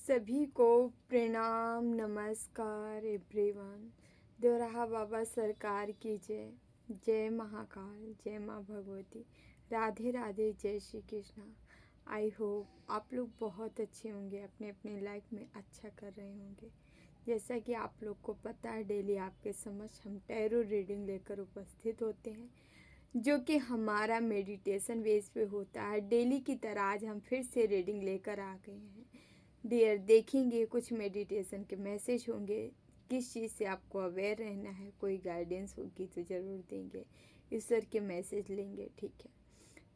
सभी को प्रणाम, नमस्कार एवरीवन। दोराहा बाबा सरकार की जय। जय महाकाल, जय माँ भगवती, राधे राधे, जय श्री कृष्णा। आई होप आप लोग बहुत अच्छे होंगे, अपने अपने लाइफ में अच्छा कर रहे होंगे। जैसा कि आप लोग को पता है, डेली आपके समक्ष हम टैरो रीडिंग लेकर उपस्थित होते हैं, जो कि हमारा मेडिटेशन बेस पे होता है। डेली की तरह आज हम फिर से रीडिंग लेकर आ गए हैं डियर। देखेंगे कुछ मेडिटेशन के मैसेज होंगे, किस चीज़ से आपको अवेयर रहना है, कोई गाइडेंस होगी तो ज़रूर देंगे, ईश्वर के मैसेज लेंगे, ठीक है।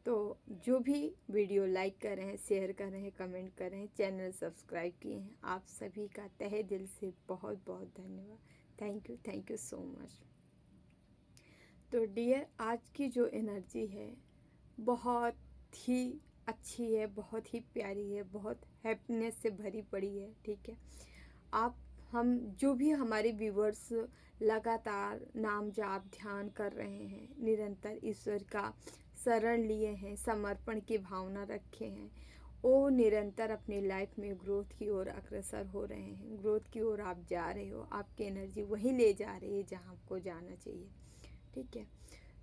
तो जो भी वीडियो लाइक कर रहे हैं, शेयर कर रहे हैं, कमेंट कर रहे हैं, चैनल सब्सक्राइब किए हैं, आप सभी का तहे दिल से बहुत बहुत धन्यवाद। Thank you so much. तो डियर, आज की जो एनर्जी है बहुत ही अच्छी है, बहुत ही प्यारी है, बहुत हैप्पीनेस से भरी पड़ी है, ठीक है। हम जो भी हमारे व्यूवर्स लगातार नाम जाप ध्यान कर रहे हैं, निरंतर ईश्वर का शरण लिए हैं, समर्पण की भावना रखे हैं, वो निरंतर अपनी लाइफ में ग्रोथ की ओर अग्रसर हो रहे हैं। ग्रोथ की ओर आप जा रहे हो, आपकी एनर्जी वहीं ले जा रही है जहाँ आपको जाना चाहिए, ठीक है।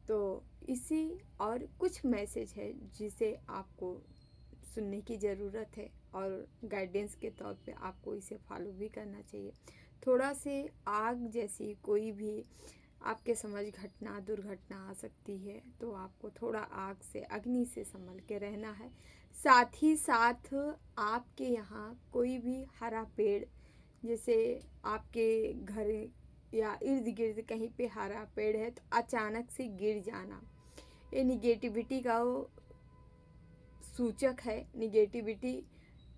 तो इसी और कुछ मैसेज है जिसे आपको सुनने की ज़रूरत है और गाइडेंस के तौर पे आपको इसे फॉलो भी करना चाहिए। थोड़ा से आग जैसी कोई भी आपके समझ घटना दुर्घटना आ सकती है, तो आपको थोड़ा आग से, अग्नि से संभल के रहना है। साथ ही साथ आपके यहाँ कोई भी हरा पेड़, जैसे आपके घर या इर्द गिर्द कहीं पे हरा पेड़ है तो अचानक से गिर जाना, ये निगेटिविटी का सूचक है। निगेटिविटी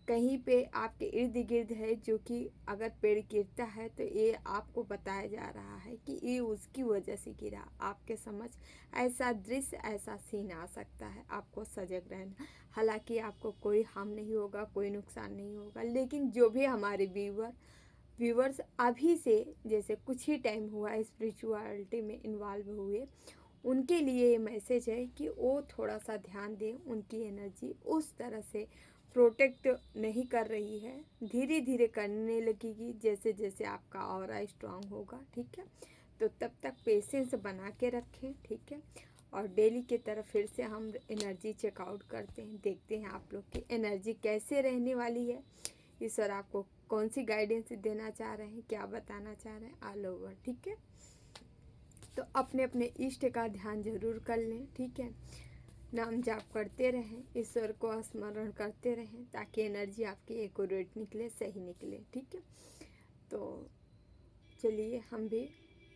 कहीं पे आपके इर्द गिर्द है, जो कि अगर पेड़ गिरता है तो ये आपको बताया जा रहा है कि ये उसकी वजह से गिरा। आपके समझ ऐसा दृश्य, ऐसा सीन आ सकता है, आपको सजग रहना। हालांकि आपको कोई हार्म नहीं होगा, कोई नुकसान नहीं होगा, लेकिन जो भी हमारे व्यूवर्स अभी से जैसे कुछ ही टाइम हुआ स्पिरिचुअलिटी में इन्वॉल्व हुए, उनके लिए ये मैसेज है कि वो थोड़ा सा ध्यान दें। उनकी एनर्जी उस तरह से प्रोटेक्ट नहीं कर रही है, धीरे धीरे करने लगेगी जैसे जैसे आपका ऑरा स्ट्रांग होगा, ठीक है। तो तब तक पेशेंस बना के रखें, ठीक है। और डेली की तरह फिर से हम एनर्जी चेकआउट करते हैं, देखते हैं आप लोग की एनर्जी कैसे रहने वाली है, ईश्वर आपको कौन सी गाइडेंस देना चाह रहे हैं, क्या बताना चाह रहे हैं ऑल ओवर, ठीक है। तो अपने अपने इष्ट का ध्यान जरूर कर लें, ठीक है। नाम जाप करते रहें, ईश्वर को स्मरण करते रहें, ताकि एनर्जी आपकी एक्यूरेट निकले, सही निकले, ठीक है। तो चलिए हम भी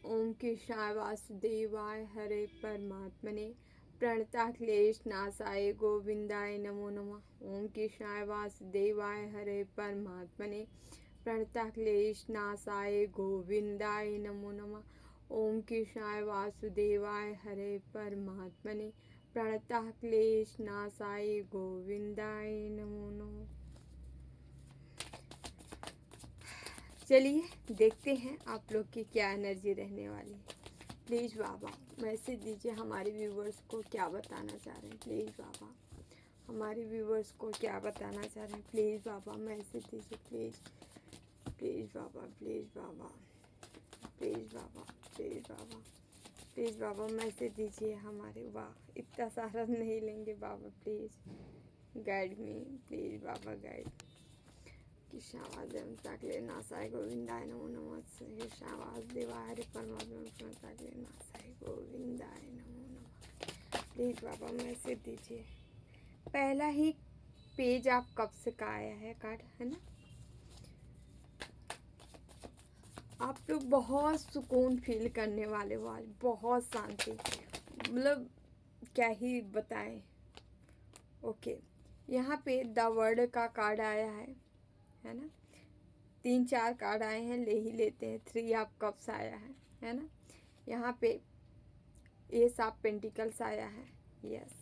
ओम कृष्णाय वासुदेवाय हरे परमात्मने प्रणता क्लेश नाशाय गोविंदाय नमो नमः। ओम कृष्णाय वासुदेवाय हरे परमात्मने प्रणता क्लेश नाशाय गोविंदाय नमो नमः। ओम कृष्णाय वासुदेवाय हरे परमात्मने प्रणता क्लेश नाशाय गोविंदाय नमो नमः। चलिए देखते हैं आप लोग की क्या एनर्जी रहने वाली है। प्लीज़ बाबा मैसेज दीजिए, हमारे व्यूवर्स को क्या बताना चाह रहे हैं। प्लीज़ बाबा हमारे व्यूवर्स को क्या बताना चाह रहे हैं। प्लीज़ बाबा मैसेज दीजिए, प्लीज़ प्लीज़ बाबा, प्लीज़ बाबा, प्लीज़ बाबा, प्लीज़ बाबा, प्लीज़ बाबा मैसेज दीजिए हमारे। वाह, इतना सारा नहीं लेंगे बाबा, प्लीज़ गाइड मी, प्लीज़ बाबा गाइड। कृष्णावादेव ताकले नासाय गोविंदाय नमो नमः। कृष्णावास देवाय हरे परमात्मा ताकले नासाय गोविंदाय नमो नमः। प्लीज बाबा मैसेज दीजिए। पहला ही पेज आप कब से का आया है कार्ड, है ना। आप लोग बहुत सुकून फील करने वाले हो आज, बहुत शांति, मतलब क्या ही बताएं। ओके, यहाँ पे द वर्ड का कार्ड आया है ना। 3-4 कार्ड आए हैं, ले ही लेते हैं। 3 ऑफ कप्स आया है ना। यहाँ पे एस ऑफ पेंटिकल्स आया है, यस।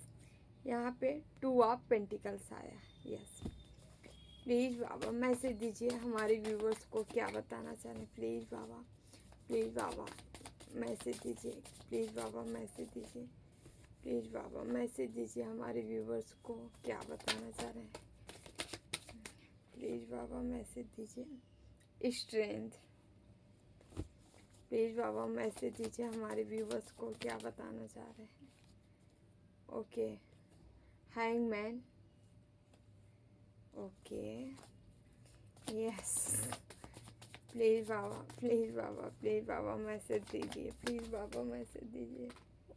यहाँ पे 2 ऑफ पेंटिकल्स आया है, यस। प्लीज़ बाबा मैसेज दीजिए, हमारे व्यूवर्स को क्या बताना चाह रहे हैं। प्लीज़ बाबा, प्लीज़ बाबा मैसेज दीजिए, प्लीज़ बाबा मैसेज दीजिए, प्लीज़ बाबा मैसेज दीजिए, हमारे व्यूवर्स को क्या बताना चाह रहे हैं। प्लीज़ बाबा मैसेज दीजिए। स्ट्रेंथ, प्लीज़ बाबा मैसेज दीजिए हमारे व्यूवर्स को, क्या बताना चाह रहे हैं। Okay, hangman, okay, yes, please बाबा, प्लीज़ बाबा, प्लीज़ बाबा मैसेज दीजिए, प्लीज़ बाबा मैसेज दीजिए।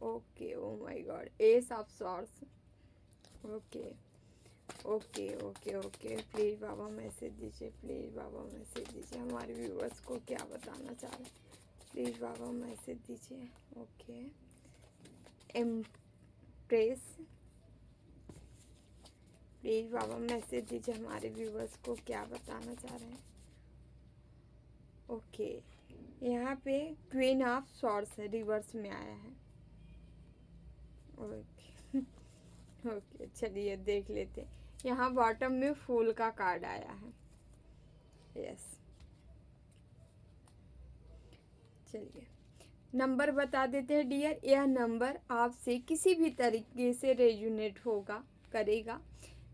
Okay, oh my God, S of swords, okay okay okay okay, please बाबा मैसेज दीजिए, प्लीज़ बाबा मैसेज दीजिए हमारे व्यूवर्स को, क्या बताना चाह रहे हैं। प्लीज़ बाबा मैसेज दीजिए। ओके, एम्प्रेस, प्लीज़ बाबा मैसेज दीजिए हमारे व्यूवर्स को, क्या बताना चाह रहे हैं। ओके, यहाँ पे क्वीन ऑफ सॉर्ड्स रिवर्स में आया है। ओके ओके, चलिए देख लेते हैं। यहाँ बॉटम में फूल का कार्ड आया है। यस, चलिए नंबर बता देते हैं डियर। यह नंबर आपसे किसी भी तरीके से रेजोनेट होगा, करेगा,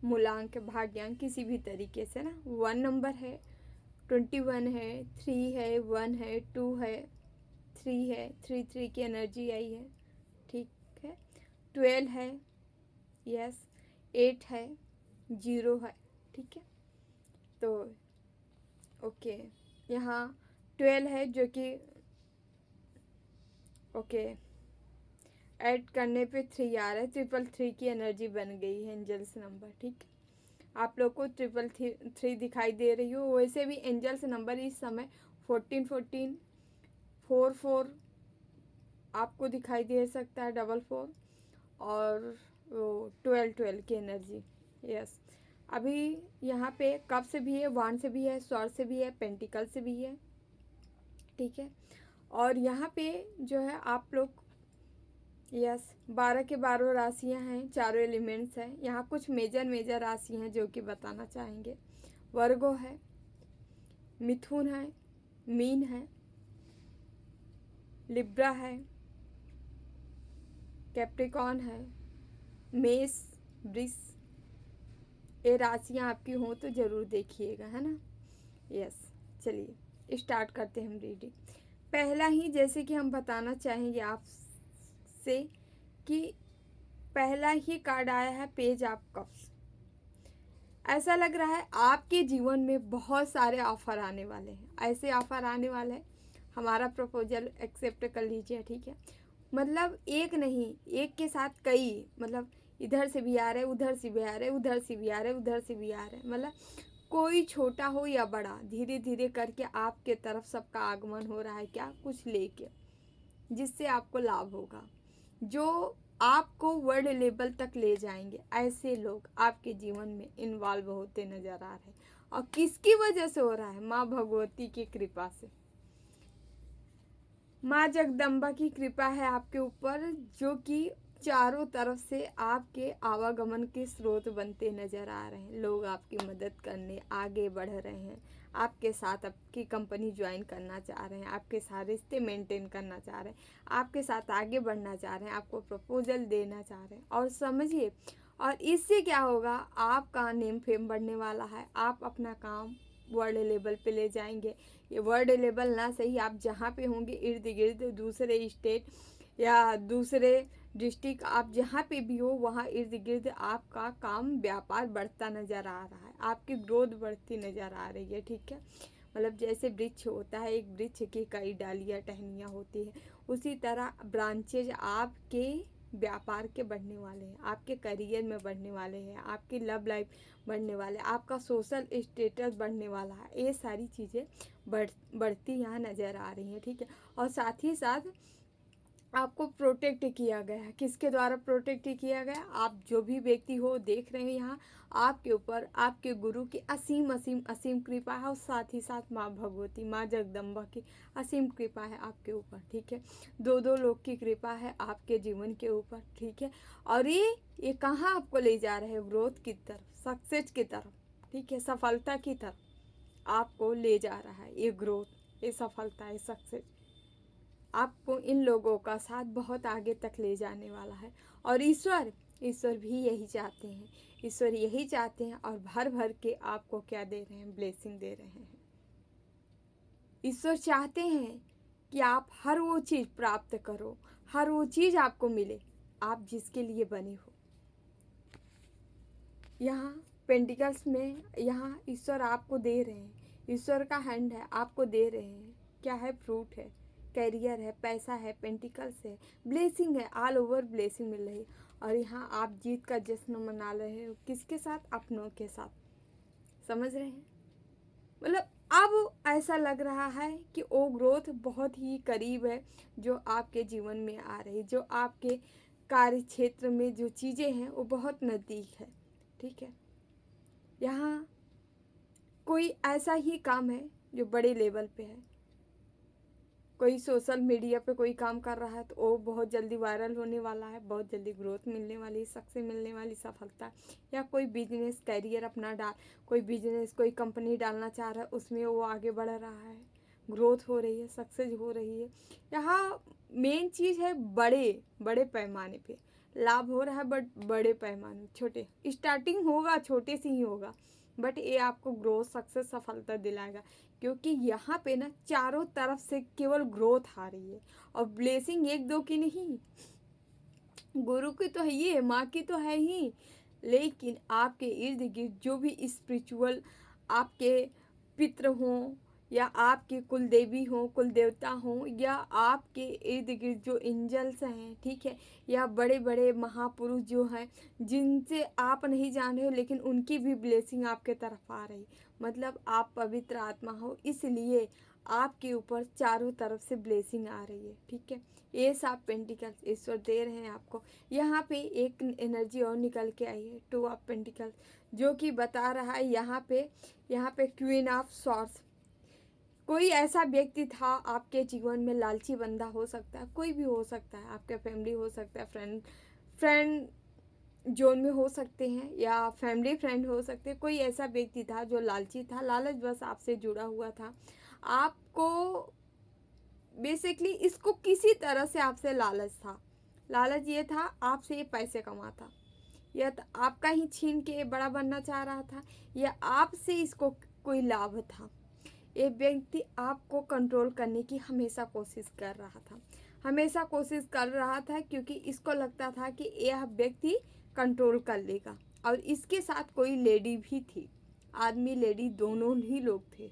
मूलांक भाग्यांक किसी भी तरीके से ना। 1 नंबर है, 21 है, 3 है, 1 है, 2 है, 3 है, 3 की एनर्जी आई है, ठीक है। 12 है, यस, 8 है, 0 है, ठीक है। तो ओके, यहाँ 12 है जो कि ओके, ऐड करने पे 3 आ रहा है, 333 की एनर्जी बन गई है एंजल्स नंबर, ठीक है। आप लोग को 333 दिखाई दे रही हो, वैसे भी एंजल्स नंबर इस समय 14 14 4 4 आपको दिखाई दे सकता है, 4 4 और वो 12 12 की एनर्जी। यस, अभी यहाँ पे कप से भी है, वान से भी है, स्वॉर्ड से भी है, पेंटिकल से भी है, ठीक है। और यहाँ पे जो है आप लोग, यस, 12 के 12 राशियाँ हैं, चारों एलिमेंट्स हैं। यहाँ कुछ मेजर राशि हैं जो कि बताना चाहेंगे। वर्गो है, मिथुन है, मीन है, लिब्रा है, कैप्रिकॉन है, मेष, वृष। ये राशियाँ आपकी हों तो ज़रूर देखिएगा, है ना। यस, चलिए स्टार्ट करते हैं हम रीडिंग। पहला ही जैसे कि हम बताना चाहेंगे आपसे कि पहला ही कार्ड आया है पेज ऑफ कप्स। ऐसा लग रहा है आपके जीवन में बहुत सारे ऑफर आने वाले हैं, ऐसे ऑफर आने वाले हैं। हमारा प्रपोजल एक्सेप्ट कर लीजिए, ठीक है। मतलब एक नहीं, एक के साथ कई, मतलब इधर से भी आ रहे, उधर से भी आ रहे, उधर से भी आ रहे, उधर से भी आ रहे, मतलब कोई छोटा हो या बड़ा, धीरे धीरे करके आपके तरफ सबका आगमन हो रहा है, क्या कुछ लेके, जिससे आपको लाभ होगा, जो आपको वर्ल्ड लेवल तक ले जाएंगे। ऐसे लोग आपके जीवन में इन्वॉल्व होते नजर आ रहे हैं। और किसकी वजह से हो रहा है? माँ भगवती की कृपा से, माँ जगदम्बा की कृपा है आपके ऊपर, जो कि चारों तरफ से आपके आवागमन के स्रोत बनते नजर आ रहे हैं। लोग आपकी मदद करने आगे बढ़ रहे हैं, आपके साथ आपकी कंपनी ज्वाइन करना चाह रहे हैं, आपके साथ रिश्ते मेंटेन करना चाह रहे हैं, आपके साथ आगे बढ़ना चाह रहे हैं, आपको प्रपोजल देना चाह रहे हैं। और समझिए, और इससे क्या होगा, आपका नेम फेम बढ़ने वाला है, आप अपना काम वर्ल्ड लेवल पे ले जाएंगे। ये वर्ल्ड लेवल ना सही, आप जहाँ पे होंगे इर्द गिर्द, दूसरे स्टेट या दूसरे डिस्ट्रिक्ट, आप जहाँ पे भी हो वहाँ इर्द गिर्द आपका काम व्यापार बढ़ता नज़र आ रहा है, आपकी ग्रोथ बढ़ती नज़र आ रही है, ठीक है। मतलब जैसे वृक्ष होता है, एक वृक्ष की कई डालियाँ टहनियाँ होती है, उसी तरह ब्रांचेज आपके व्यापार के बढ़ने वाले हैं, आपके करियर में बढ़ने वाले हैं, आपकी लव लाइफ बढ़ने वाले, आपका सोशल स्टेटस बढ़ने वाला है। ये सारी चीज़ें बढ़ती यहाँ नज़र आ रही हैं, ठीक है। और साथ ही साथ आपको प्रोटेक्ट किया गया है। किसके द्वारा प्रोटेक्ट किया गया? आप जो भी व्यक्ति हो देख रहे हैं यहाँ, आपके ऊपर आपके गुरु की असीम असीम असीम कृपा है, और साथ ही साथ माँ भगवती, माँ जगदम्बा की असीम कृपा है आपके ऊपर, ठीक है। दो लोग की कृपा है आपके जीवन के ऊपर, ठीक है। और ये कहाँ आपको ले जा रहे हैं? ग्रोथ की तरफ, सक्सेस की तरफ, ठीक है, सफलता की तरफ आपको ले जा रहा है। ये ग्रोथ, ये सफलता, ये सक्सेस आपको इन लोगों का साथ बहुत आगे तक ले जाने वाला है। और ईश्वर ईश्वर भी यही चाहते हैं। ईश्वर यही चाहते हैं और भर भर के आपको क्या दे रहे हैं, ब्लेसिंग दे रहे हैं। ईश्वर चाहते हैं कि आप हर वो चीज़ प्राप्त करो, हर वो चीज़ आपको मिले आप जिसके लिए बने हो। यहाँ पेंटिकल्स में यहाँ ईश्वर आपको दे रहे हैं, ईश्वर का हैंड है, आपको दे रहे हैं। क्या है? फ्रूट है, कैरियर है, पैसा है, पेंटिकल्स है, ब्लेसिंग है, ऑल ओवर ब्लेसिंग मिल रही है। और यहाँ आप जीत का जश्न मना रहे हो, किसके साथ? अपनों के साथ। समझ रहे हैं? मतलब अब ऐसा लग रहा है कि वो ग्रोथ बहुत ही करीब है जो आपके जीवन में आ रही, जो आपके कार्य क्षेत्र में जो चीज़ें हैं वो बहुत नज़दीक है। ठीक है, यहाँ कोई ऐसा ही काम है जो बड़े लेवल पे है। कोई सोशल मीडिया पे कोई काम कर रहा है तो वो बहुत जल्दी वायरल होने वाला है, बहुत जल्दी ग्रोथ मिलने वाली, सक्सेस मिलने वाली, सफलता। या कोई बिजनेस कैरियर अपना कोई बिजनेस कोई कंपनी डालना चाह रहा है, उसमें वो आगे बढ़ रहा है, ग्रोथ हो रही है, सक्सेस हो रही है। यहाँ मेन चीज़ है बड़े बड़े पैमाने पे लाभ हो रहा है, बट बड़े पैमाने, छोटे स्टार्टिंग होगा, छोटे से ही होगा, बट ये आपको ग्रोथ, सक्सेस, सफलता दिलाएगा। क्योंकि यहाँ पे ना चारों तरफ से केवल ग्रोथ आ रही है और ब्लेसिंग एक दो की नहीं, गुरु की तो है ही है, माँ की तो है ही, लेकिन आपके इर्द गिर्द जो भी स्पिरिचुअल आपके पितृ हों या आपके कुल देवी हों, कुल देवता हों, या आपके इर्द गिर्द जो एंजल्स हैं, ठीक है, या बड़े बड़े महापुरुष जो हैं जिनसे आप नहीं जान रहे हो लेकिन उनकी भी ब्लेसिंग आपके तरफ आ रही। मतलब आप पवित्र आत्मा हो, इसलिए आपके ऊपर चारों तरफ से ब्लेसिंग आ रही है। ठीक है, ये सब पेंटिकल्स ईश्वर दे रहे हैं आपको। यहाँ पे एक एनर्जी और निकल के आई है, 2 ऑफ पेंटिकल्स, जो कि बता रहा है यहाँ पे क्वीन ऑफ सॉर्ड्स। कोई ऐसा व्यक्ति था आपके जीवन में, लालची बंदा हो सकता है, कोई भी हो सकता है, आपका फैमिली हो सकता है, फ्रेंड जोन में हो सकते हैं, या फैमिली फ्रेंड हो सकते हैं। कोई ऐसा व्यक्ति था जो लालची था, लालच बस आपसे जुड़ा हुआ था। आपको बेसिकली इसको किसी तरह से आपसे लालच था। लालच ये था आपसे ये पैसे कमाता, या तो आपका ही छीन के बड़ा बनना चाह रहा था, या आपसे इसको कोई लाभ था। ये व्यक्ति आपको कंट्रोल करने की हमेशा कोशिश कर रहा था, हमेशा कोशिश कर रहा था, क्योंकि इसको लगता था कि यह व्यक्ति कंट्रोल कर लेगा। और इसके साथ कोई लेडी भी थी, आदमी लेडी दोनों ही लोग थे।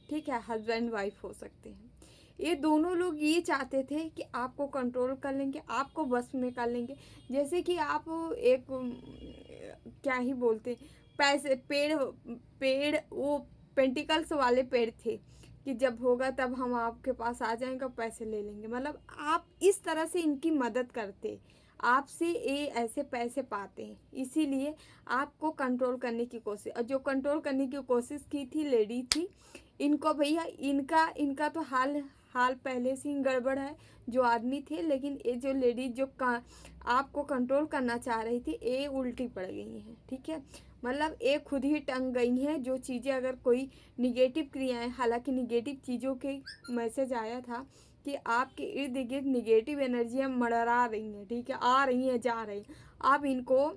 ठीक है, हस्बैंड वाइफ हो सकते हैं। ये दोनों लोग ये चाहते थे कि आपको कंट्रोल कर लेंगे, आपको बस में कर लेंगे। जैसे कि आप एक क्या ही बोलते, पैसे पेड़ वो पेंटिकल्स वाले पेड़ थे कि जब होगा तब हम आपके पास आ जाएंगे, पैसे ले लेंगे। मतलब आप इस तरह से इनकी मदद करते, आपसे ये ऐसे पैसे पाते हैं, इसीलिए आपको कंट्रोल करने की कोशिश। और जो कंट्रोल करने की कोशिश की थी लेडी थी, इनको भैया इनका तो हाल पहले से ही गड़बड़ है, जो आदमी थे। लेकिन ये जो लेडी जो आपको कंट्रोल करना चाह रही थी, ये उल्टी पड़ गई हैं। ठीक है, मतलब ये खुद ही टंग गई हैं। जो चीज़ें अगर कोई निगेटिव क्रियाएं, हालांकि निगेटिव चीज़ों के मैसेज आया था कि आपके इर्द गिर्द निगेटिव एनर्जियाँ मंडरा रही हैं, ठीक है, आ रही हैं, जा रही। आप इनको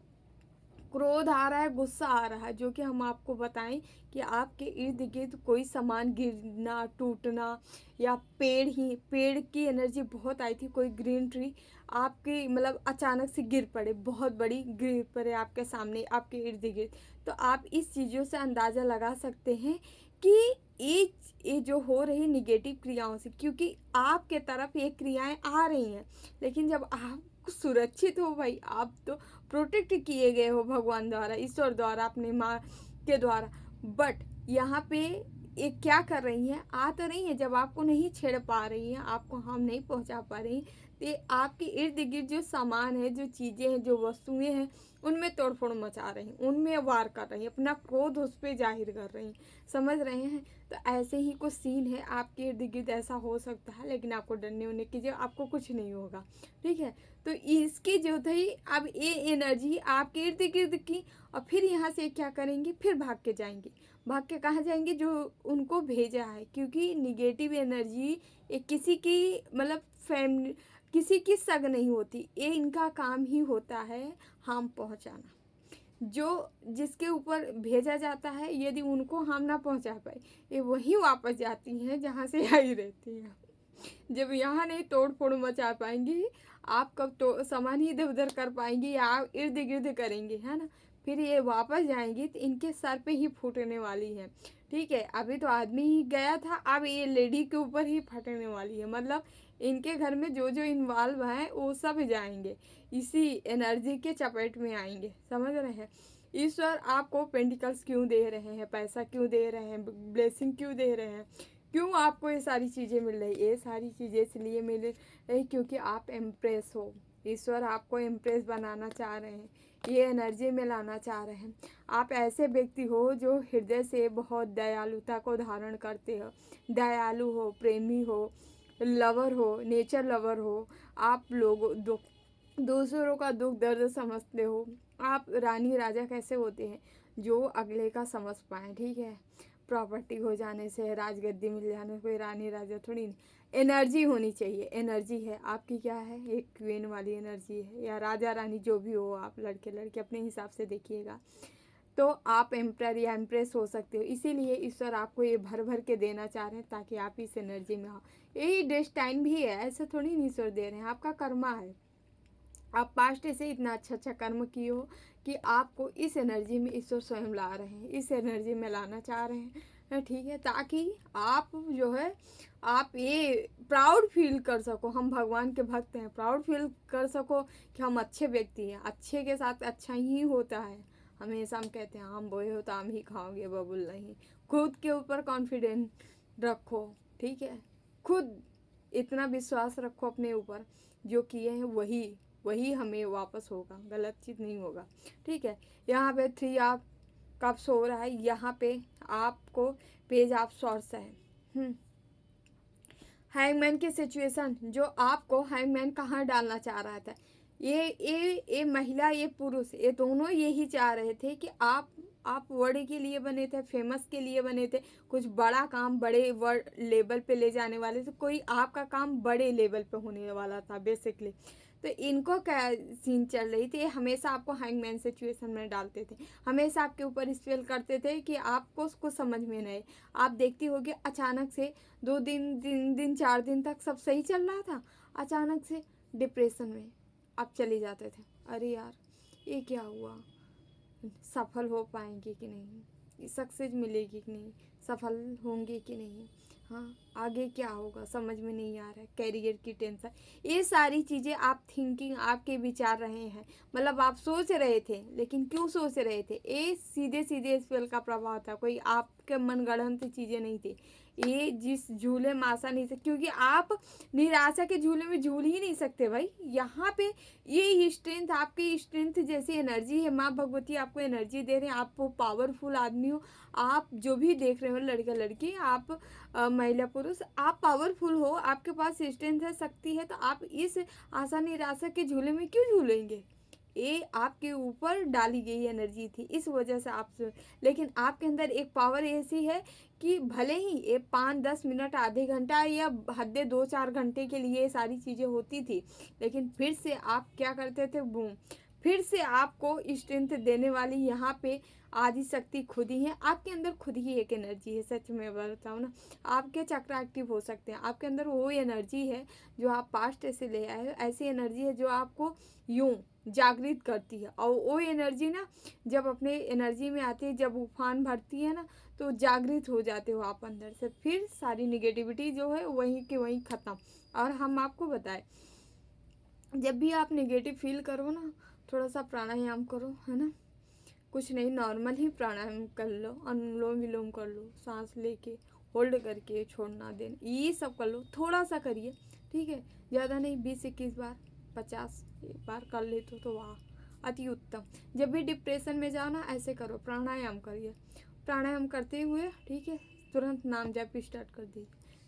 क्रोध आ रहा है, गुस्सा आ रहा है, जो कि हम आपको बताएं कि आपके इर्द गिर्द कोई सामान गिरना, टूटना, या पेड़ की एनर्जी बहुत आई थी। कोई ग्रीन ट्री आपके मतलब अचानक से गिर पड़े, बहुत बड़ी गिर पड़े आपके सामने, आपके इर्द गिर्द। तो आप इस चीज़ों से अंदाज़ा लगा सकते हैं कि ये जो हो रही निगेटिव क्रियाओं से, क्योंकि आपके तरफ ये क्रियाएं आ रही हैं। लेकिन जब आप सुरक्षित हो भाई, आप तो प्रोटेक्ट किए गए हो भगवान द्वारा, ईश्वर द्वारा, अपने माँ के द्वारा। बट यहाँ पे ये क्या कर रही हैं, आ तो रही हैं, जब आपको नहीं छेड़ पा रही हैं, आपको हार्म नहीं पहुँचा पा रही, तो ये आपके इर्द गिर्द जो सामान है, जो चीज़ें हैं, जो वस्तुएं हैं, उनमें तोड़फोड़ मचा रही, उनमें वार कर रही, अपना क्रोध उस पर जाहिर कर रही। समझ रहे हैं? तो ऐसे ही कुछ सीन है, आपके इर्द गिर्द ऐसा हो सकता है, लेकिन आपको डरने होने की जगह आपको कुछ नहीं होगा। ठीक है, तो इसकी जो थी अब ये एनर्जी आपके इर्द गिर्द की, और फिर यहाँ से क्या करेंगे, फिर भाग के जाएंगे। भाग के कहाँ जाएंगे? जो उनको भेजा है, क्योंकि निगेटिव एनर्जी किसी की मतलब किसी की सग नहीं होती, ये इनका काम ही होता है हार्म पहुंचाना। जो जिसके ऊपर भेजा जाता है, यदि उनको हार्म ना पहुंचा पाए, ये वही वापस जाती हैं जहाँ से आई रहती हैं। जब यहाँ नहीं तोड़ फोड़ मचा पाएंगी, आप कब तो सामान ही इधर उधर कर पाएंगी या आप इर्द गिर्द करेंगी, है ना, फिर ये वापस जाएंगी तो इनके सर पे ही फूटने वाली है। ठीक है, अभी तो आदमी ही गया था, अब ये लेडी के ऊपर ही फटने वाली है। मतलब इनके घर में जो जो इन्वॉल्व हैं वो सब जाएंगे, इसी एनर्जी के चपेट में आएंगे। समझ रहे हैं? ईश्वर आपको पेंटिकल्स क्यों दे रहे हैं, पैसा क्यों दे रहे हैं, ब्लेसिंग क्यों दे रहे हैं, क्यों आपको ये सारी चीज़ें मिल रही? ये सारी चीज़ें इसलिए मिल रही क्योंकि आप इम्प्रेस हो। ईश्वर आपको इम्प्रेस बनाना चाह रहे हैं, ये एनर्जी में लाना चाह रहे हैं। आप ऐसे व्यक्ति हो जो हृदय से बहुत दयालुता को धारण करते हो, दयालु हो, प्रेमी हो, लवर हो, नेचर लवर हो। आप लोग दूसरों का दुख दर्द समझते हो। आप रानी राजा कैसे होते हैं? जो अगले का समझ पाए। ठीक है, प्रॉपर्टी हो जाने से, राजगद्दी मिल जाने से कोई रानी राजा थोड़ी नहीं। एनर्जी होनी चाहिए। एनर्जी है आपकी, क्या है? एक क्वीन वाली एनर्जी है, या राजा रानी जो भी हो, आप लड़के लड़के अपने हिसाब से देखिएगा, तो आप एम्प्रर या एम्प्रेस हो सकते हो। इसीलिए ईश्वर आपको ये भर भर के देना चाह रहे हैं ताकि आप इस एनर्जी में हो। यही डेस्टाइन भी है, ऐसे थोड़ी नहीं ईश्वर दे रहे हैं, आपका कर्मा है। आप पास्ट से इतना अच्छा अच्छा कर्म किए हो कि आपको इस एनर्जी में ईश्वर स्वयं ला रहे हैं, इस एनर्जी में लाना चाह रहे हैं। ठीक है, ताकि आप जो है आप ये प्राउड फील कर सको, हम भगवान के भक्त हैं, प्राउड फील कर सको कि हम अच्छे व्यक्ति हैं। अच्छे के साथ अच्छा ही होता है। हमेशा हम कहते हैं आम बोए हो तो आम ही खाओगे, बबुल नहीं। खुद के ऊपर कॉन्फिडेंस रखो। ठीक है, खुद इतना विश्वास रखो अपने ऊपर, जो किए हैं वही हमें वापस होगा, गलत चीज़ नहीं होगा। ठीक है, यहाँ पे 3 ऑफ कप्स हो रहा है, यहाँ पे आपको पेज ऑफ सॉर्ट्स है। हैंगमैन की सिचुएशन, जो आपको हैंगमैन कहाँ डालना चाह रहा था, ये महिला, ये पुरुष, ये दोनों यही चाह रहे थे कि आप वर्ड के लिए बने थे, फेमस के लिए बने थे, कुछ बड़ा काम बड़े वर्ड लेवल पे ले जाने वाले थे, कोई आपका काम बड़े लेवल पे होने वाला था बेसिकली। तो इनको क्या सीन चल रही थी, हमेशा आपको हैंगमैन सिचुएशन में डालते थे, हमेशा आपके ऊपर स्पेल करते थे कि आपको उसको समझ में नहीं। आप देखती होगी अचानक से 2 दिन 3 दिन 4 दिन तक सब सही चल रहा था, अचानक से डिप्रेशन में आप चले जाते थे। अरे यार ये क्या हुआ, सफल हो पाएंगे कि नहीं, सक्सेस मिलेगी कि नहीं, सफल होंगे कि नहीं, हाँ आगे क्या होगा समझ में नहीं आ रहा है, कैरियर की टेंशन, ये सारी चीज़ें आप थिंकिंग आपके विचार रहे हैं। मतलब आप सोच रहे थे, लेकिन क्यों सोच रहे थे? ये सीधे सीधे स्पेल का प्रभाव था, कोई आपके मनगढ़ंत चीज़ें नहीं थी। ये जिस झूले में आशा नहीं सकते, क्योंकि आप निराशा के झूले में झूल ही नहीं सकते भाई। यहाँ पे ये स्ट्रेंथ, आपकी स्ट्रेंथ जैसी एनर्जी है, माँ भगवती आपको एनर्जी दे रहे हैं, आप वो पावरफुल आदमी हो। आप जो भी देख रहे हो, लड़का लड़की, आप महिला पुरुष, आप पावरफुल हो, आपके पास स्ट्रेंथ है, शक्ति है, तो आप इस आशा निराशा के झूले में क्यों झूलेंगे? ये आपके ऊपर डाली गई एनर्जी थी, इस वजह से आप, लेकिन आपके अंदर एक पावर ऐसी है कि भले ही ये 5-10 मिनट, आधे घंटा या हद 2-4 घंटे के लिए ये सारी चीज़ें होती थी, लेकिन फिर से आप क्या करते थे, बूम, फिर से आपको स्ट्रेंथ देने वाली यहाँ पे आदि शक्ति खुद ही है। आपके अंदर खुद ही एक एनर्जी है, सच में बताऊँ ना, आपके चक्र एक्टिव हो सकते हैं, आपके अंदर वो एनर्जी है जो आप पास्ट से ले आए हो, ऐसी एनर्जी है जो आपको यूं जागृत करती है। और वो एनर्जी ना जब अपने एनर्जी में आती है, जब उफान भरती है ना, तो जागृत हो जाते हो आप अंदर से, फिर सारी निगेटिविटी जो है वहीं के वहीं ख़त्म। और हम आपको बताएं, जब भी आप नेगेटिव फील करो ना, थोड़ा सा प्राणायाम करो, है ना, कुछ नहीं, नॉर्मल ही प्राणायाम कर लो, अनुलोम विलोम कर लो, सांस लेके होल्ड करके छोड़ना देना, ये सब कर लो, थोड़ा सा करिए। ठीक है, ज़्यादा नहीं, 20-21 बार, 50 बार कर ले तो वाह, अति उत्तम। जब भी डिप्रेशन में जाओ ना, ऐसे करो, प्राणायाम करिए, प्राणायाम करते हुए, ठीक है, तुरंत नाम जाप स्टार्ट कर दीजिए,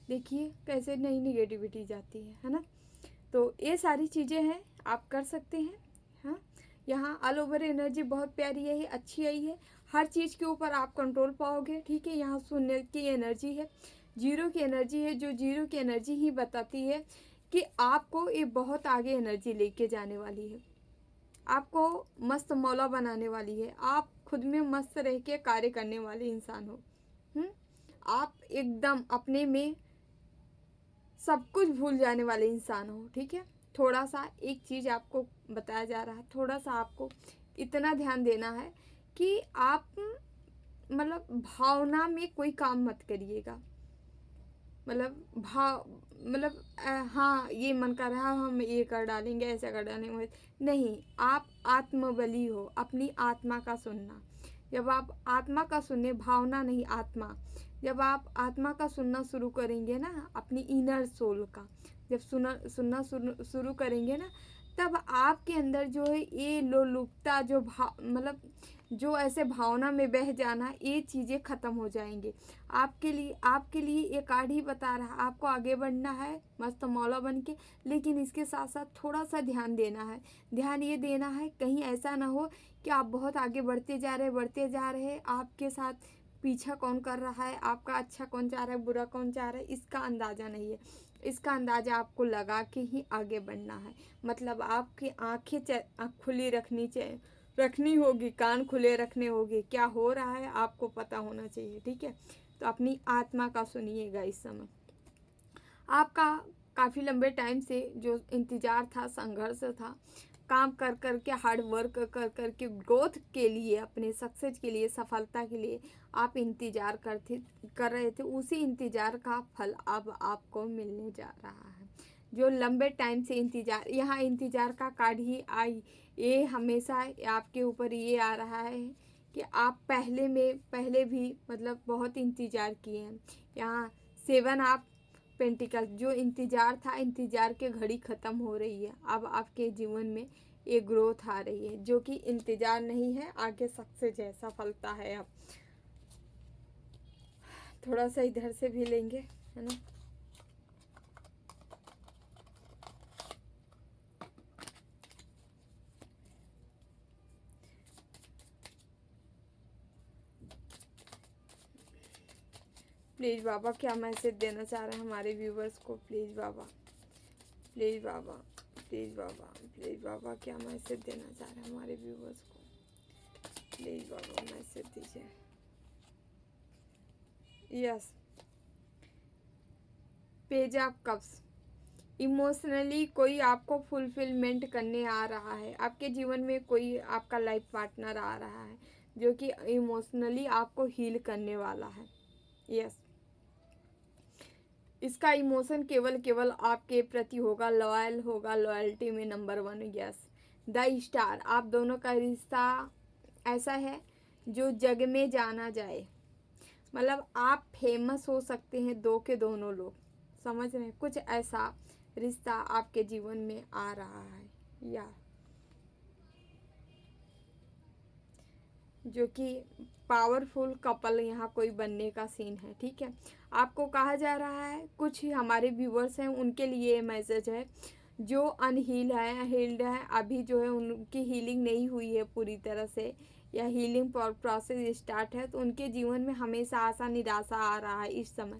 देखिए कैसे नई निगेटिविटी जाती है ना। तो ये सारी चीज़ें हैं, आप कर सकते हैं। हाँ, यहाँ ऑल ओवर एनर्जी बहुत प्यारी है, अच्छी आई है, हर चीज़ के ऊपर आप कंट्रोल पाओगे। ठीक है, यहाँ शून्य की एनर्जी है, जीरो की एनर्जी है, जो जीरो की एनर्जी ही बताती है कि आपको ये बहुत आगे एनर्जी लेके जाने वाली है, आपको मस्त मौला बनाने वाली है। आप खुद में मस्त रह के कार्य करने वाले इंसान हो। आप एकदम अपने में सब कुछ भूल जाने वाले इंसान हो। ठीक है, थोड़ा सा एक चीज़ आपको बताया जा रहा है, थोड़ा सा आपको इतना ध्यान देना है कि आप मतलब भावना में कोई काम मत करिएगा। मतलब हाँ ये मन कर रहा है हम ये कर डालेंगे, ऐसा कर डालेंगे, नहीं। आप आत्मबली हो, अपनी आत्मा का सुनना। जब आप आत्मा का सुनने, भावना नहीं आत्मा, जब आप आत्मा का सुनना शुरू करेंगे ना, अपनी इनर सोल का जब सुनना शुरू करेंगे ना, तब आपके अंदर जो है ये लोलुपता, जो मतलब जो ऐसे भावना में बह जाना, ये चीज़ें ख़त्म हो जाएंगे। आपके लिए ये कार्ड ही बता रहा है, आपको आगे बढ़ना है मस्त मौला बन के, लेकिन इसके साथ साथ थोड़ा सा ध्यान देना है। ध्यान ये देना है कहीं ऐसा ना हो कि आप बहुत आगे बढ़ते जा रहे, आपके साथ पीछा कौन कर रहा है, आपका अच्छा कौन चाह रहा है, बुरा कौन चाह रहा है, इसका अंदाज़ा नहीं है। इसका अंदाज़ा आपको लगा के ही आगे बढ़ना है। मतलब आपकी आँखें खुली रखनी होगी, कान खुले रखने होंगे, क्या हो रहा है आपको पता होना चाहिए। ठीक है, तो अपनी आत्मा का सुनिएगा। इस समय आपका काफ़ी लंबे टाइम से जो इंतज़ार था, संघर्ष था, काम कर कर के, हार्ड वर्क कर के, ग्रोथ के लिए, अपने सक्सेस के लिए, सफलता के लिए आप इंतज़ार कर रहे थे, उसी इंतज़ार का फल अब आपको मिलने जा रहा है। जो लंबे टाइम से इंतज़ार, यहाँ इंतज़ार का कार्ड ही आई, ये हमेशा आपके ऊपर ये आ रहा है कि आप पहले भी मतलब बहुत इंतज़ार किए हैं। यहाँ 7 आप पेंटिकल, जो इंतज़ार था, इंतज़ार के घड़ी ख़त्म हो रही है। अब आपके जीवन में एक ग्रोथ आ रही है, जो कि इंतज़ार नहीं है, आगे सक्सेस है, सफलता है। अब थोड़ा सा इधर से भी लेंगे, है ना। प्लीज़ बाबा, क्या मैसेज देना चाह रहे हैं हमारे व्यूवर्स को? प्लीज़ बाबा, प्लीज़ बाबा, प्लीज़ बाबा, प्लीज़ बाबा, क्या मैसेज देना चाह रहे हैं हमारे व्यूवर्स को? प्लीज़ बाबा मैसेज दीजिए। Yes, page of cups, emotionally कोई आपको फुलफिलमेंट करने आ रहा है। आपके जीवन में कोई आपका लाइफ पार्टनर आ रहा है जो कि इमोशनली आपको हील करने वाला है। यस, इसका इमोशन केवल आपके प्रति होगा, लॉयल होगा, लॉयल्टी में नंबर 1। यस, द स्टार, आप दोनों का रिश्ता ऐसा है जो जग में जाना जाए। मतलब आप फेमस हो सकते हैं, दो के दोनों लोग, समझ रहे हैं? कुछ ऐसा रिश्ता आपके जीवन में आ रहा है, या जो कि पावरफुल कपल यहाँ कोई बनने का सीन है। ठीक है, आपको कहा जा रहा है, कुछ हमारे व्यूवर्स हैं उनके लिए ये मैसेज है जो अनहील है, हील्ड है, अभी जो है उनकी हीलिंग नहीं हुई है पूरी तरह से, या हीलिंग प्रोसेस स्टार्ट है, तो उनके जीवन में हमेशा आशा निराशा आ रहा है इस समय।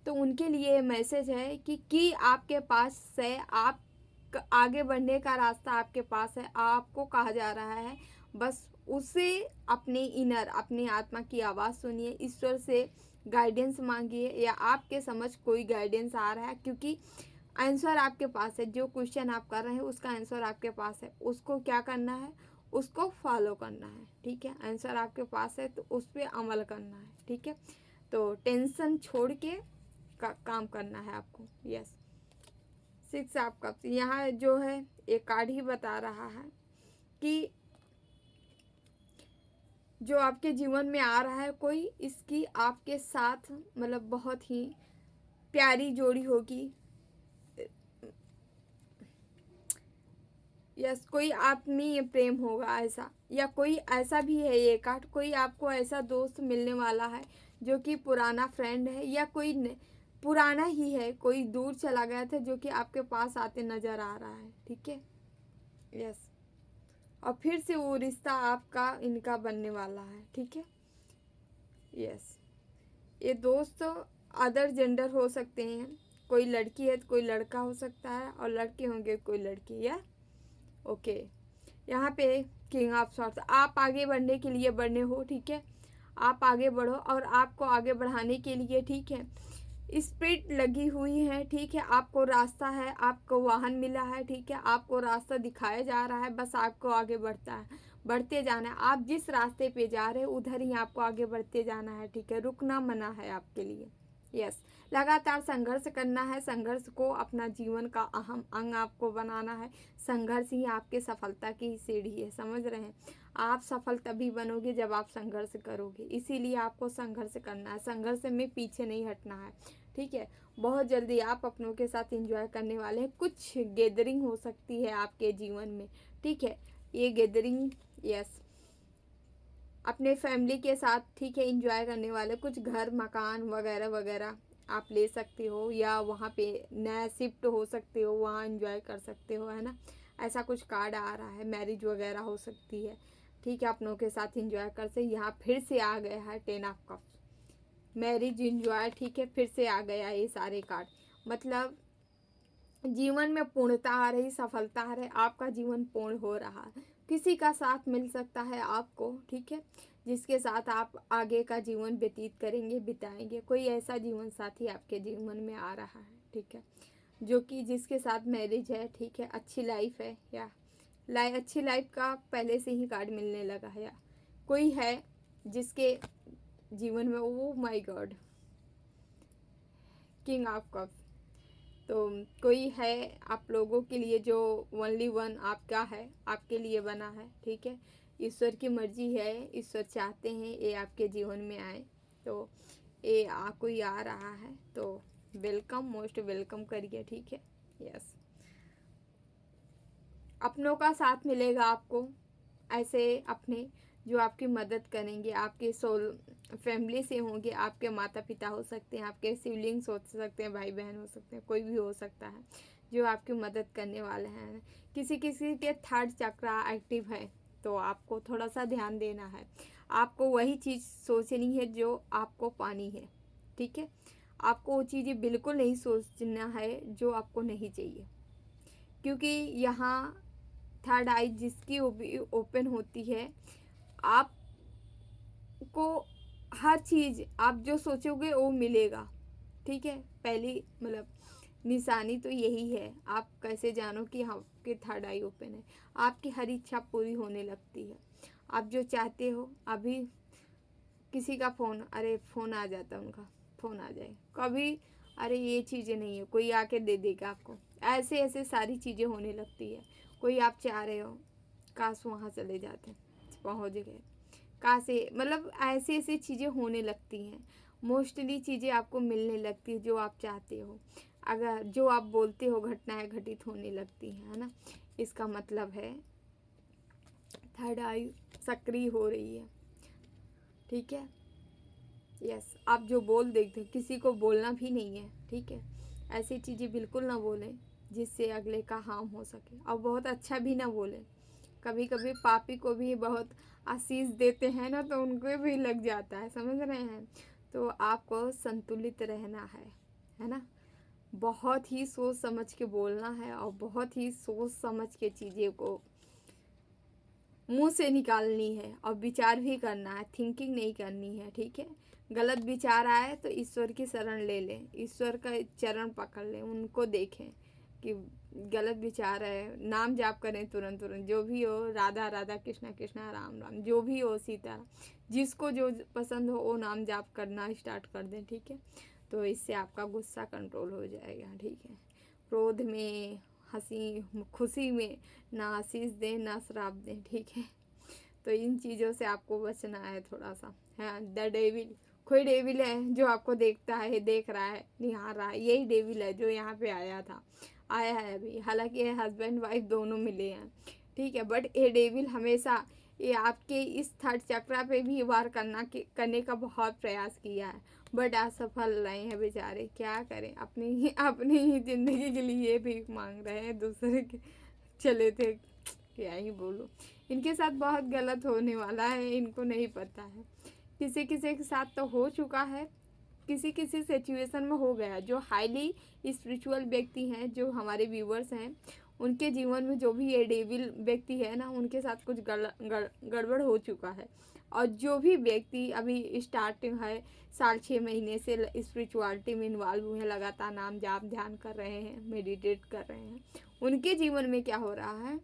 तो उनके लिए मैसेज है कि आपके पास है, आप आगे बढ़ने का रास्ता आपके पास है। आपको कहा जा रहा है बस उसे अपने इनर, अपनी आत्मा की आवाज़ सुनिए, ईश्वर से गाइडेंस मांगिए, या आपके समझ कोई गाइडेंस आ रहा है, क्योंकि आंसर आपके पास है। जो क्वेश्चन आप कर रहे हैं उसका आंसर आपके पास है, उसको क्या करना है, उसको फॉलो करना है। ठीक है, आंसर आपके पास है तो उस पर अमल करना है। ठीक है, तो टेंशन छोड़ के काम करना है आपको। यस, 6 ऑफ कप्स, यहाँ जो है एक कार्ड ही बता रहा है कि जो आपके जीवन में आ रहा है कोई, इसकी आपके साथ मतलब बहुत ही प्यारी जोड़ी होगी। यस, कोई आत्मीय प्रेम होगा ऐसा, या कोई ऐसा भी है ये कार्ड, कोई आपको ऐसा दोस्त मिलने वाला है जो कि पुराना फ्रेंड है, या कोई पुराना ही है, कोई दूर चला गया था जो कि आपके पास आते नज़र आ रहा है। ठीक है, यस, और फिर से वो रिश्ता आपका इनका बनने वाला है। ठीक है, यस, ये दोस्त अदर जेंडर हो सकते हैं, कोई लड़की है तो कोई लड़का हो सकता है, और लड़के होंगे कोई लड़की, या ओके। यहाँ पे किंग ऑफ सॉर्ड्स, आप आगे बढ़ने के लिए बने हो, ठीक है, आप आगे बढ़ो, और आपको आगे बढ़ाने के लिए, ठीक है, स्पिरिट लगी हुई है, ठीक है, आपको रास्ता है, आपको वाहन मिला है, ठीक है, आपको रास्ता दिखाया जा रहा है, बस आपको आगे बढ़ते जाना है। आप जिस रास्ते पे जा रहे हैं उधर ही आपको आगे बढ़ते जाना है, ठीक है, रुकना मना है आपके लिए। यस, लगातार संघर्ष करना है, संघर्ष को अपना जीवन का अहम अंग आपको बनाना है। संघर्ष ही आपके सफलता की सीढ़ी है, समझ रहे हैं। आप सफल तभी बनोगे जब आप संघर्ष करोगे, इसीलिए आपको संघर्ष करना है, संघर्ष में पीछे नहीं हटना है, ठीक है। बहुत जल्दी आप अपनों के साथ एंजॉय करने वाले हैं, कुछ गैदरिंग हो सकती है आपके जीवन में, ठीक है। ये गैदरिंग, यस, अपने फैमिली के साथ, ठीक है, एंजॉय करने वाले, कुछ घर मकान वगैरह वगैरह आप ले सकते हो, या वहाँ पे नया शिफ्ट हो सकते हो, वहाँ एंजॉय कर सकते हो, है ना। ऐसा कुछ कार्ड आ रहा है, मैरिज वगैरह हो सकती है, ठीक है, अपनों के साथ एंजॉय कर से। यहाँ फिर से आ गया है 10 ऑफ कप्स, मैरिज एंजॉय, ठीक है, फिर से आ गया ये सारे कार्ड। मतलब जीवन में पूर्णता आ रही, सफलता आ रही, आपका जीवन पूर्ण हो रहा है। किसी का साथ मिल सकता है आपको, ठीक है, जिसके साथ आप आगे का जीवन व्यतीत करेंगे, बिताएंगे। कोई ऐसा जीवन साथी आपके जीवन में आ रहा है, ठीक है, जो कि जिसके साथ मैरिज है, ठीक है, अच्छी लाइफ है, या अच्छी लाइफ का पहले से ही कार्ड मिलने लगा है, या कोई है जिसके जीवन में, oh my God, king of cups, तो कोई है आप लोगों के लिए जो ओनली वन आपका है, आपके लिए बना है, ठीक है। ईश्वर की मर्जी है, ईश्वर चाहते हैं ये आपके जीवन में आए, तो ये कोई आ रहा है तो वेलकम, मोस्ट वेलकम करिए, ठीक है। यस, अपनों का साथ मिलेगा आपको, ऐसे अपने जो आपकी मदद करेंगे, आपके सोल फैमिली से होंगे, आपके माता पिता हो सकते हैं, आपके सिबलिंग्स हो सकते हैं, भाई बहन हो सकते हैं, कोई भी हो सकता है जो आपकी मदद करने वाले हैं। किसी किसी के थर्ड चक्र एक्टिव है, तो आपको थोड़ा सा ध्यान देना है, आपको वही चीज़ सोचनी है जो आपको पानी है, ठीक है। आपको वो चीज़ें बिल्कुल नहीं सोचना है जो आपको नहीं चाहिए, क्योंकि यहाँ थर्ड आई जिसकी ओपन होती है, आपको हर चीज़ आप जो सोचोगे वो मिलेगा, ठीक है। पहली मतलब निशानी तो यही है, आप कैसे जानो कि आपके थर्ड आई ओपन है। आपकी हर इच्छा पूरी होने लगती है, आप जो चाहते हो। अभी किसी का फ़ोन, अरे फ़ोन आ जाता, उनका फ़ोन आ जाए कभी, अरे ये चीज़ें नहीं है, कोई आके दे देगा आपको, ऐसे ऐसे सारी चीज़ें होने लगती है। कोई आप चाह रहे हो, काश वहाँ चले जाते, पहुँच गए, काश, मतलब ऐसी ऐसी चीज़ें होने लगती हैं। मोस्टली चीज़ें आपको मिलने लगती है जो आप चाहते हो, अगर जो आप बोलते हो घटनाएं घटित होने लगती हैं, है ना। इसका मतलब है थर्ड आई सक्रिय हो रही है, ठीक है। यस, आप जो बोल देते हो, किसी को बोलना भी नहीं है, ठीक है। ऐसी चीज़ें बिल्कुल ना बोलें जिससे अगले का हार्म हो सके, और बहुत अच्छा भी ना बोलें। कभी कभी पापी को भी बहुत आशीष देते हैं ना, तो उनको भी लग जाता है, समझ रहे हैं। तो आपको संतुलित रहना है ना। बहुत ही सोच समझ के बोलना है, और बहुत ही सोच समझ के चीज़ें को मुंह से निकालनी है, और विचार भी करना है, थिंकिंग नहीं करनी है, ठीक है। गलत विचार आए तो ईश्वर की शरण ले लें, ईश्वर का चरण पकड़ लें, उनको देखें कि गलत विचार है, नाम जाप करें तुरंत तुरंत, जो भी हो, राधा राधा कृष्णा कृष्णा राम राम, जो भी हो, सीता, जिसको जो पसंद हो वो नाम जाप करना स्टार्ट कर दें, ठीक है। तो इससे आपका गुस्सा कंट्रोल हो जाएगा, ठीक है। क्रोध में, हंसी खुशी में ना आशीष दें ना श्राप दें, ठीक है। तो इन चीज़ों से आपको बचना है थोड़ा सा। हाँ, द डेविल, कोई डेविल है जो आपको देखता है, देख रहा है, निहार रहा है, यही डेविल है जो यहाँ पे आया है अभी। हालांकि ये हस्बैंड वाइफ दोनों मिले हैं, ठीक है, बट ये डेविल हमेशा ये आपके इस थर्ड चक्रा पे भी वार करने का बहुत प्रयास किया है, बट असफल रहे हैं बेचारे। क्या करें, अपनी ही ज़िंदगी के लिए भीख मांग रहे हैं, दूसरे के चले थे, क्या ही बोलो। इनके साथ बहुत गलत होने वाला है, इनको नहीं पता है। किसी किसी के साथ तो हो चुका है, किसी किसी सिचुएशन में हो गया। जो हाईली स्पिरिचुअल व्यक्ति हैं, जो हमारे व्यूवर्स हैं, उनके जीवन में जो भी ये डेविल व्यक्ति है ना, उनके साथ कुछ गड़बड़ हो चुका है। और जो भी व्यक्ति अभी स्टार्टिंग है, 6.5 महीने से स्पिरिचुअलिटी में इन्वॉल्व हुए हैं, लगातार नाम जाप ध्यान कर रहे हैं, मेडिटेट कर रहे हैं, उनके जीवन में क्या हो रहा है,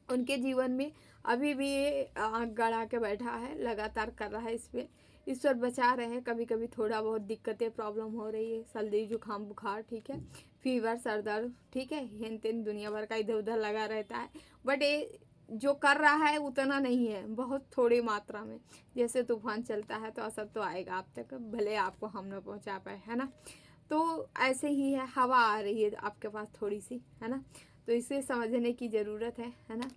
उनके जीवन में अभी भी ये आँख गड़ा के बैठा है, लगातार कर रहा है इस पर। ईश्वर बचा रहे हैं। कभी कभी थोड़ा बहुत दिक्कतें प्रॉब्लम हो रही है, सर्दी जुकाम बुखार, ठीक है, फीवर सर दर्द, ठीक है, हेन तेन दुनिया भर का इधर उधर लगा रहता है। बट ये जो कर रहा है उतना नहीं है, बहुत थोड़ी मात्रा में। जैसे तूफान चलता है तो असर तो आएगा आप तक, भले आपको हम न पहुँचा पाए, है ना। तो ऐसे ही है, हवा आ रही है आपके पास थोड़ी सी, है ना, तो इसे समझने की ज़रूरत है ना।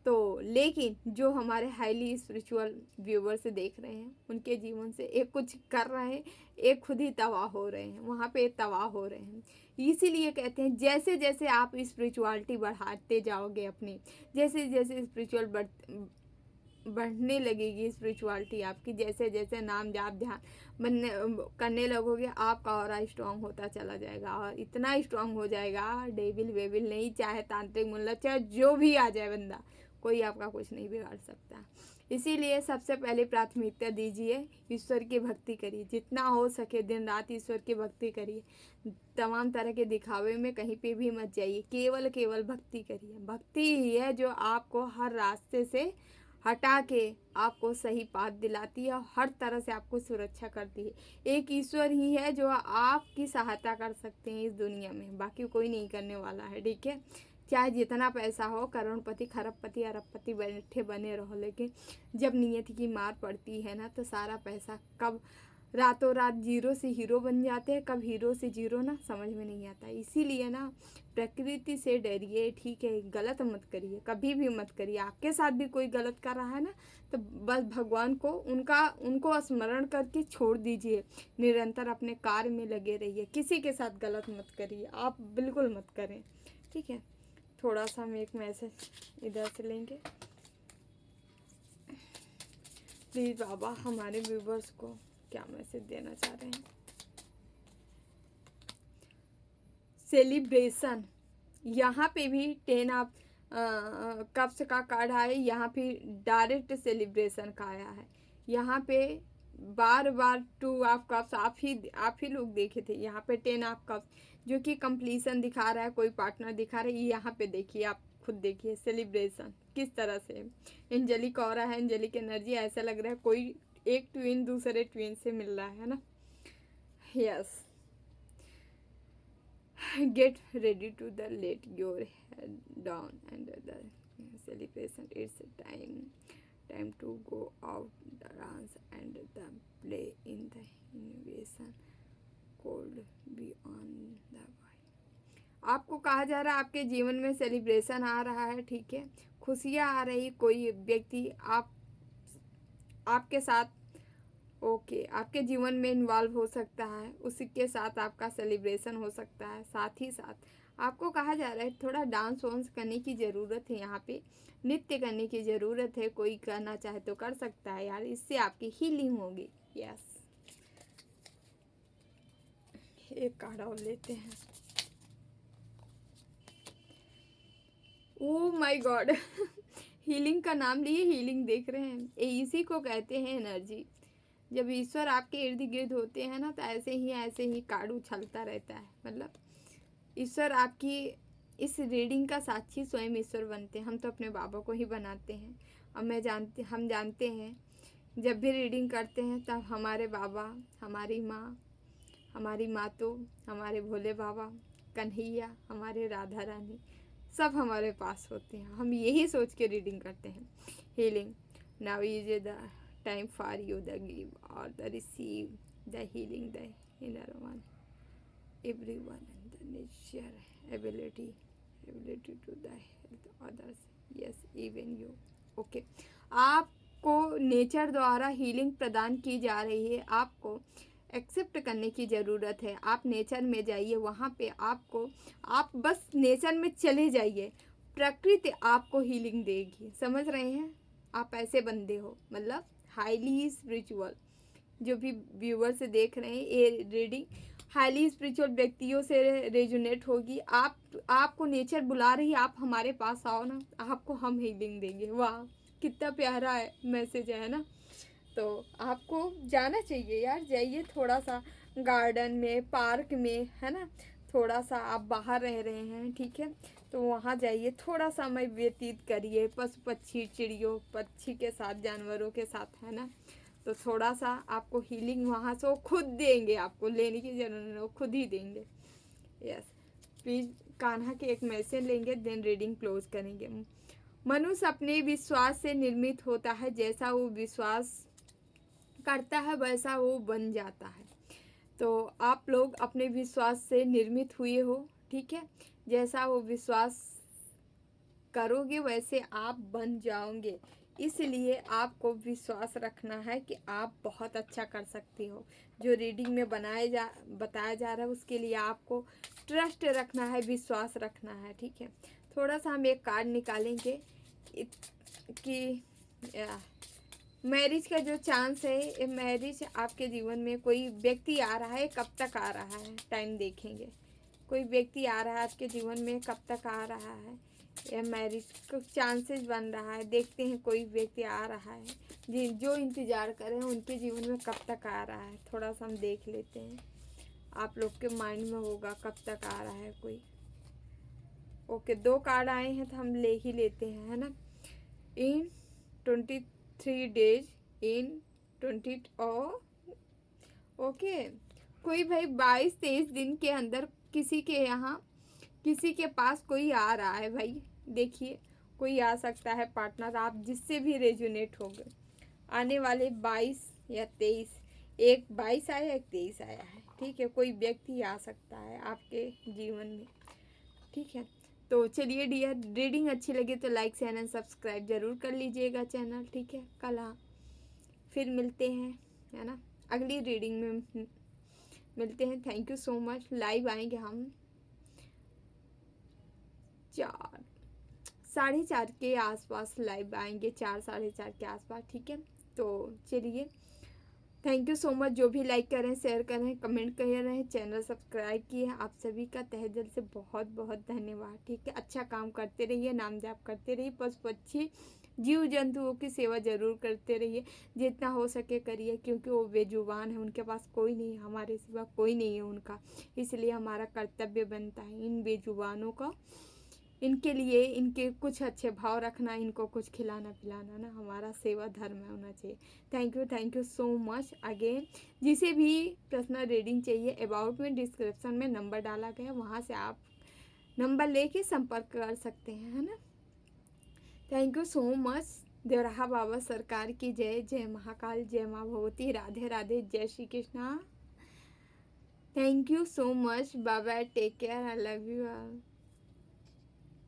तो लेकिन जो हमारे हाईली स्पिरिचुअल व्यूवर्स देख रहे हैं, उनके जीवन से एक कुछ कर रहे हैं, एक खुद ही तबाह हो रहे हैं, वहाँ पे तबाह हो रहे हैं। इसीलिए कहते हैं जैसे जैसे आप स्पिरिचुअलिटी बढ़ाते जाओगे अपनी, जैसे जैसे स्पिरिचुअल बढ़ने लगेगी स्पिरिचुअलिटी आपकी, जैसे जैसे नाम जाप ध्यान बनने करने लगोगे, आपका ऑरा स्ट्रांग होता चला जाएगा। और इतना स्ट्रांग हो जाएगा, डेविल वेविल नहीं, चाहे तांत्रिक मुल्ला, चाहे जो भी आ जाए बंदा, कोई आपका कुछ नहीं बिगाड़ सकता। इसीलिए सबसे पहले प्राथमिकता दीजिए, ईश्वर की भक्ति करिए, जितना हो सके दिन रात ईश्वर की भक्ति करिए। तमाम तरह के दिखावे में कहीं पे भी मत जाइए, केवल केवल भक्ति करिए। भक्ति ही है जो आपको हर रास्ते से हटा के आपको सही पाथ दिलाती है और हर तरह से आपको सुरक्षा करती है। एक ईश्वर ही है जो आपकी सहायता कर सकते हैं इस दुनिया में, बाकी कोई नहीं करने वाला है, ठीक है। चाहे जितना पैसा हो, करोड़पति खरबपति अरबपति बैठे बने रहो, लेकिन जब नियति की मार पड़ती है ना, तो सारा पैसा कब रातों रात जीरो से हीरो बन जाते हैं, कब हीरो से जीरो ना समझ में नहीं आता। इसीलिए ना प्रकृति से डरिए, ठीक है, गलत मत करिए, कभी भी मत करिए। आपके साथ भी कोई गलत कर रहा है ना, तो बस भगवान को उनको स्मरण करके छोड़ दीजिए, निरंतर अपने कार्य में लगे रहिए, किसी के साथ गलत मत करिए, आप बिल्कुल मत करें, ठीक है। थोड़ा सा हम एक मैसेज इधर से लेंगे। प्लीज़ बाबा हमारे व्यूवर्स को क्या मैसेज देना चाह रहे हैं। सेलिब्रेशन, यहाँ पे भी 10 ऑफ कप्स का कार्ड आया, यहाँ पे डायरेक्ट सेलिब्रेशन का आया है। यहाँ पे बार बार 2 ऑफ कप्स आप ही लोग देखे थे। यहाँ पे 10 ऑफ कप्स जो कि कंप्लीशन दिखा रहा है, कोई पार्टनर दिखा रहा है। यहाँ पे देखिए, आप खुद देखिए सेलिब्रेशन किस तरह से एंजेलिक ऑरा है, एंजेलिक एनर्जी, ऐसा लग रहा है कोई एक ट्विन दूसरे ट्विन से मिल रहा है ना। Yes, get ready to the let your head down and the celebration. It's time to go out, dance and the play in the innovation cold beyond the world. आपको कहा जा रहा है आपके जीवन में सेलिब्रेशन आ रहा है, ठीक है, खुशियाँ आ रही। कोई व्यक्ति आपके साथ ओके आपके जीवन में इन्वॉल्व हो सकता है, उसके साथ आपका सेलिब्रेशन हो सकता है। साथ ही साथ आपको कहा जा रहा है थोड़ा डांस वांस करने की ज़रूरत है, यहाँ पे नृत्य करने की ज़रूरत है। कोई करना चाहे तो कर सकता है यार, इससे आपकी हीलिंग होगी। यस, एक कार्ड और लेते हैं। ओह माय गॉड हीलिंग का नाम लिए हीलिंग देख रहे हैं, इसी को कहते हैं एनर्जी। जब ईश्वर आपके इर्द गिर्द होते हैं ना, तो ऐसे ही कार्ड उछलता रहता है। मतलब ईश्वर आपकी इस रीडिंग का साक्षी स्वयं ईश्वर बनते हैं। हम तो अपने बाबा को ही बनाते हैं। और हम जानते हैं जब भी रीडिंग करते हैं तब हमारे बाबा, हमारी माँ, हमारी मातो, हमारे भोले बाबा, कन्हैया, हमारे राधा रानी, सब हमारे पास होते हैं। हम यही सोच के रीडिंग करते हैं। Healing now is the time for you the give or the receive the healing, the inner one, everyone and the nature ability to the help others, yes even you. okay, आपको nature द्वारा healing प्रदान की जा रही है। आपको accept करने की ज़रूरत है। आप नेचर में जाइए, वहाँ पे आप बस नेचर में चले जाइए, प्रकृति आपको हीलिंग देगी। समझ रहे हैं, आप ऐसे बंदे हो, मतलब हाईली स्पिरिचुअल, जो भी व्यूअर्स देख रहे हैं, ये रीडिंग हाईली स्पिरिचुअल व्यक्तियों से रेजोनेट होगी। आपको नेचर बुला रही है, आप हमारे पास आओ ना, आपको हम हीलिंग देंगे। वाह, कितना प्यारा है मैसेज है ना। तो आपको जाना चाहिए यार, जाइए थोड़ा सा गार्डन में, पार्क में, है ना। थोड़ा सा आप बाहर रह रहे हैं, ठीक है, तो वहाँ जाइए, थोड़ा समय व्यतीत करिए पशु पक्षी चिड़ियों पक्षी के साथ, जानवरों के साथ, है ना। तो थोड़ा सा आपको हीलिंग वहाँ से वो खुद देंगे, आपको लेने की जरूरत नहीं, वो खुद ही देंगे। यस, प्लीज़ कान्हा के एक मैसेज लेंगे, देन रीडिंग क्लोज करेंगे। मनुष्य अपने विश्वास से निर्मित होता है, जैसा वो विश्वास करता है वैसा वो बन जाता है। तो आप लोग अपने विश्वास से निर्मित हुए हो, ठीक है, जैसा वो विश्वास करोगे वैसे आप बन जाओगे। इसलिए आपको विश्वास रखना है कि आप बहुत अच्छा कर सकते हो। जो रीडिंग में बताया जा रहा है उसके लिए आपको ट्रस्ट रखना है, विश्वास रखना है, ठीक है। थोड़ा सा हम एक कार्ड निकालेंगे कि मैरिज का जो चांस है, ये मैरिज आपके जीवन में कोई व्यक्ति आ रहा है, कब तक आ रहा है, टाइम देखेंगे। कोई व्यक्ति आ रहा है आपके जीवन में, कब तक आ रहा है, या मैरिज को चांसेस बन रहा है, देखते हैं। कोई व्यक्ति आ रहा है जो इंतज़ार कर रहे हैं उनके जीवन में कब तक आ रहा है, थोड़ा सा हम देख लेते हैं। आप लोग के माइंड में होगा कब तक आ रहा है कोई। ओके, 2 कार्ड आए हैं तो हम ले ही लेते हैं, है ना। इन 23 डेज, इन 20 ओके, कोई भाई 22-23 दिन के अंदर किसी के यहाँ, किसी के पास कोई आ रहा है भाई। देखिए, कोई आ सकता है पार्टनर, आप जिससे भी रेजोनेट हो गए। आने वाले 22 या 23, एक 22 आया, एक 23 आया है, ठीक है। कोई व्यक्ति आ सकता है आपके जीवन में, ठीक है। तो चलिए डियर, रीडिंग अच्छी लगी तो लाइक शेयर एंड सब्सक्राइब जरूर कर लीजिएगा चैनल, ठीक है। कल हाँ फिर मिलते हैं, है ना, अगली रीडिंग में मिलते हैं। Thank you so much. Live आएंगे हम 4-4:30 के आसपास लाइव आएंगे, 4-4:30 के आसपास, ठीक है। तो चलिए, थैंक यू सो मच। जो भी लाइक कर रहे हैं, शेयर कर रहे हैं, कमेंट कर रहे हैं, चैनल सब्सक्राइब किए हैं, आप सभी का तहे दिल से बहुत बहुत धन्यवाद, ठीक है। अच्छा काम करते रहिए, नाम जाप करते रहिए, पशु पक्षी जीव जंतुओं की सेवा जरूर करते रहिए, जितना हो सके करिए, क्योंकि वो बेजुबान है, उनके पास कोई नहीं है, हमारे सिवा कोई नहीं है उनका। इसलिए हमारा कर्तव्य बनता है इन बेजुबानों का, इनके लिए, इनके कुछ अच्छे भाव रखना, इनको कुछ खिलाना पिलाना ना, हमारा सेवा धर्म होना चाहिए। Thank you so much again. जिसे भी पर्सनल रीडिंग चाहिए, अबाउट में डिस्क्रिप्शन में नंबर डाला गया, वहाँ से आप नंबर लेके संपर्क कर सकते हैं, है ना। Thank you so much. Devraha Baba सरकार की जय। जय महाकाल, जय माँ भगवती, राधे राधे, जय Shri Krishna. Thank you so much, bye bye, take care, I love you all.